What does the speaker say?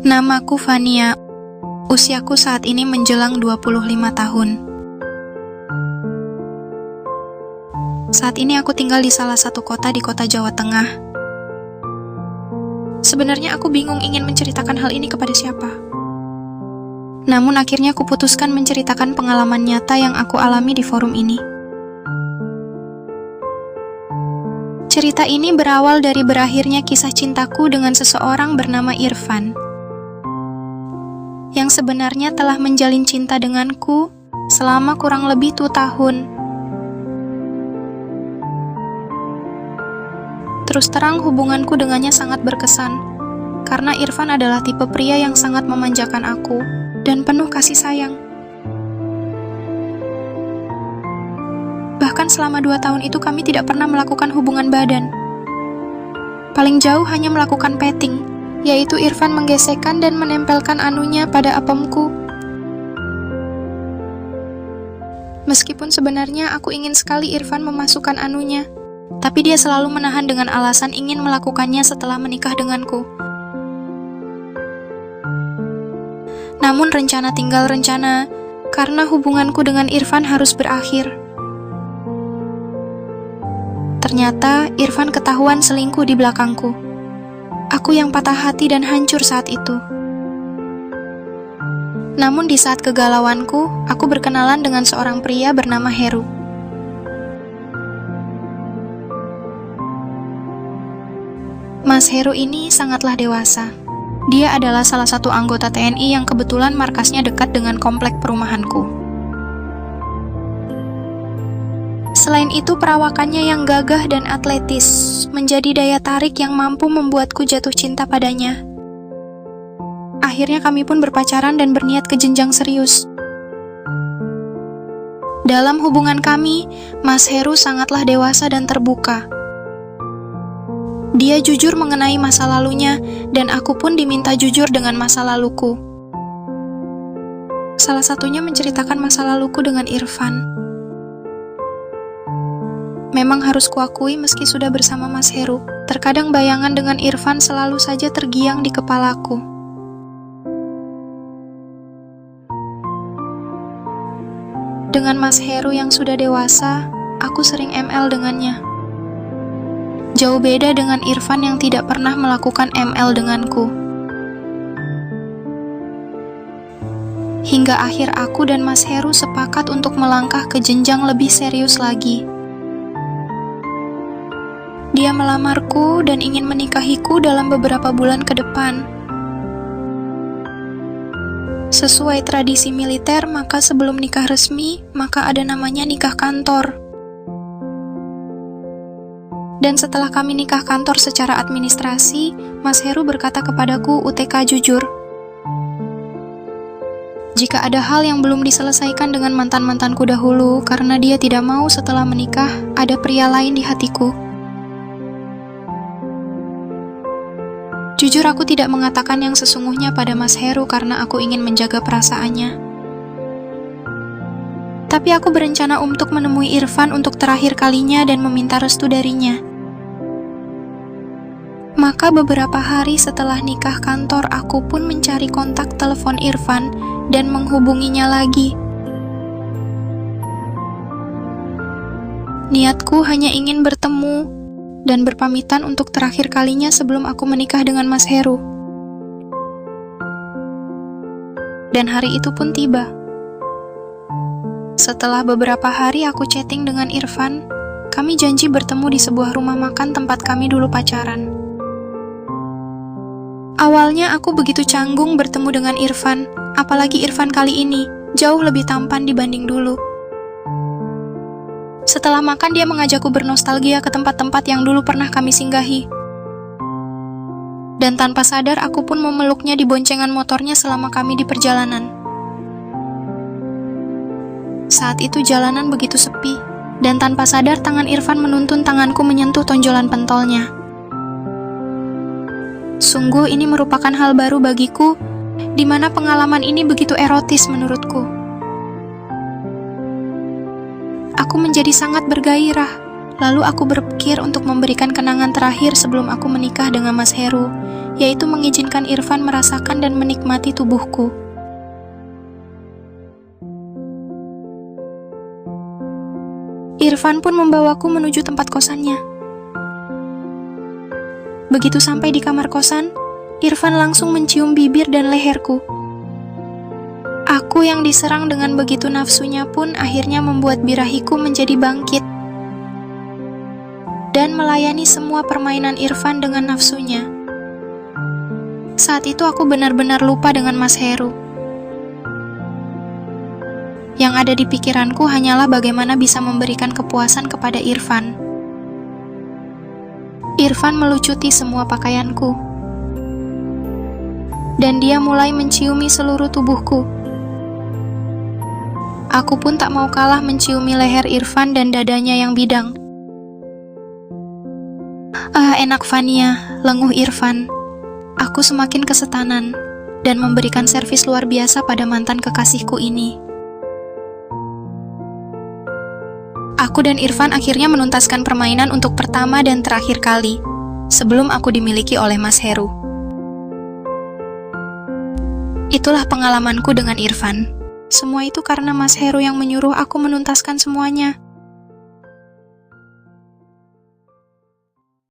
Namaku Fania. Usiaku saat ini menjelang 25 tahun. Saat ini aku tinggal di salah satu kota di kota Jawa Tengah. Sebenarnya aku bingung ingin menceritakan hal ini kepada siapa. Namun akhirnya aku putuskan menceritakan pengalaman nyata yang aku alami di forum ini. Cerita ini berawal dari berakhirnya kisah cintaku dengan seseorang bernama Irfan, yang sebenarnya telah menjalin cinta denganku selama kurang lebih 2 tahun. Terus terang hubunganku dengannya sangat berkesan, karena Irfan adalah tipe pria yang sangat memanjakan aku dan penuh kasih sayang. Bahkan selama 2 tahun itu kami tidak pernah melakukan hubungan badan. Paling jauh hanya melakukan petting, yaitu Irfan menggesekkan dan menempelkan anunya pada apemku. Meskipun sebenarnya aku ingin sekali Irfan memasukkan anunya, tapi dia selalu menahan dengan alasan ingin melakukannya setelah menikah denganku. Namun rencana tinggal rencana, karena hubunganku dengan Irfan harus berakhir. Ternyata Irfan ketahuan selingkuh di belakangku. Aku yang patah hati dan hancur saat itu. Namun di saat kegalauanku, aku berkenalan dengan seorang pria bernama Heru. Mas Heru ini sangatlah dewasa. Dia adalah salah satu anggota TNI yang kebetulan markasnya dekat dengan komplek perumahanku. Selain itu, perawakannya yang gagah dan atletis menjadi daya tarik yang mampu membuatku jatuh cinta padanya. Akhirnya kami pun berpacaran dan berniat ke jenjang serius. Dalam hubungan kami, Mas Heru sangatlah dewasa dan terbuka. Dia jujur mengenai masa lalunya, dan aku pun diminta jujur dengan masa laluku. Salah satunya menceritakan masa laluku dengan Irfan. Memang harus kuakui meski sudah bersama Mas Heru, terkadang bayangan dengan Irfan selalu saja tergiang di kepalaku. Dengan Mas Heru yang sudah dewasa, aku sering ML dengannya. Jauh beda dengan Irfan yang tidak pernah melakukan ML denganku. Hingga akhir aku dan Mas Heru sepakat untuk melangkah ke jenjang lebih serius lagi. Dia melamarku dan ingin menikahiku dalam beberapa bulan ke depan. Sesuai tradisi militer, maka sebelum nikah resmi, maka ada namanya nikah kantor. Dan setelah kami nikah kantor secara administrasi, Mas Heru berkata kepadaku UTK jujur. Jika ada hal yang belum diselesaikan dengan mantan-mantanku dahulu, karena dia tidak mau setelah menikah, ada pria lain di hatiku. Jujur aku tidak mengatakan yang sesungguhnya pada Mas Heru karena aku ingin menjaga perasaannya. Tapi aku berencana untuk menemui Irfan untuk terakhir kalinya dan meminta restu darinya. Maka beberapa hari setelah nikah kantor, aku pun mencari kontak telepon Irfan dan menghubunginya lagi. Niatku hanya ingin bertemu dan berpamitan untuk terakhir kalinya sebelum aku menikah dengan Mas Heru. Dan hari itu pun tiba. Setelah beberapa hari aku chatting dengan Irfan, kami janji bertemu di sebuah rumah makan tempat kami dulu pacaran. Awalnya aku begitu canggung bertemu dengan Irfan, apalagi Irfan kali ini jauh lebih tampan dibanding dulu. Setelah makan, dia mengajakku bernostalgia ke tempat-tempat yang dulu pernah kami singgahi. Dan tanpa sadar, aku pun memeluknya di boncengan motornya selama kami di perjalanan. Saat itu jalanan begitu sepi, dan tanpa sadar tangan Irfan menuntun tanganku menyentuh tonjolan pentolnya. Sungguh ini merupakan hal baru bagiku, di mana pengalaman ini begitu erotis menurutku. Aku menjadi sangat bergairah. Lalu aku berpikir untuk memberikan kenangan terakhir sebelum aku menikah dengan Mas Heru, yaitu mengizinkan Irfan merasakan dan menikmati tubuhku. Irfan pun membawaku menuju tempat kosannya. Begitu sampai di kamar kosan, Irfan langsung mencium bibir dan leherku. Aku yang diserang dengan begitu nafsunya pun akhirnya membuat birahiku menjadi bangkit dan melayani semua permainan Irfan dengan nafsunya. Saat itu aku benar-benar lupa dengan Mas Heru. Yang ada di pikiranku hanyalah bagaimana bisa memberikan kepuasan kepada Irfan. Irfan melucuti semua pakaianku, dan dia mulai menciumi seluruh tubuhku. Aku pun tak mau kalah menciumi leher Irfan dan dadanya yang bidang. Enak Fania, lenguh Irfan. Aku semakin kesetanan dan memberikan servis luar biasa pada mantan kekasihku ini. Aku dan Irfan akhirnya menuntaskan permainan untuk pertama dan terakhir kali, sebelum aku dimiliki oleh Mas Heru. Itulah pengalamanku dengan Irfan. Semua itu karena Mas Heru yang menyuruh aku menuntaskan semuanya.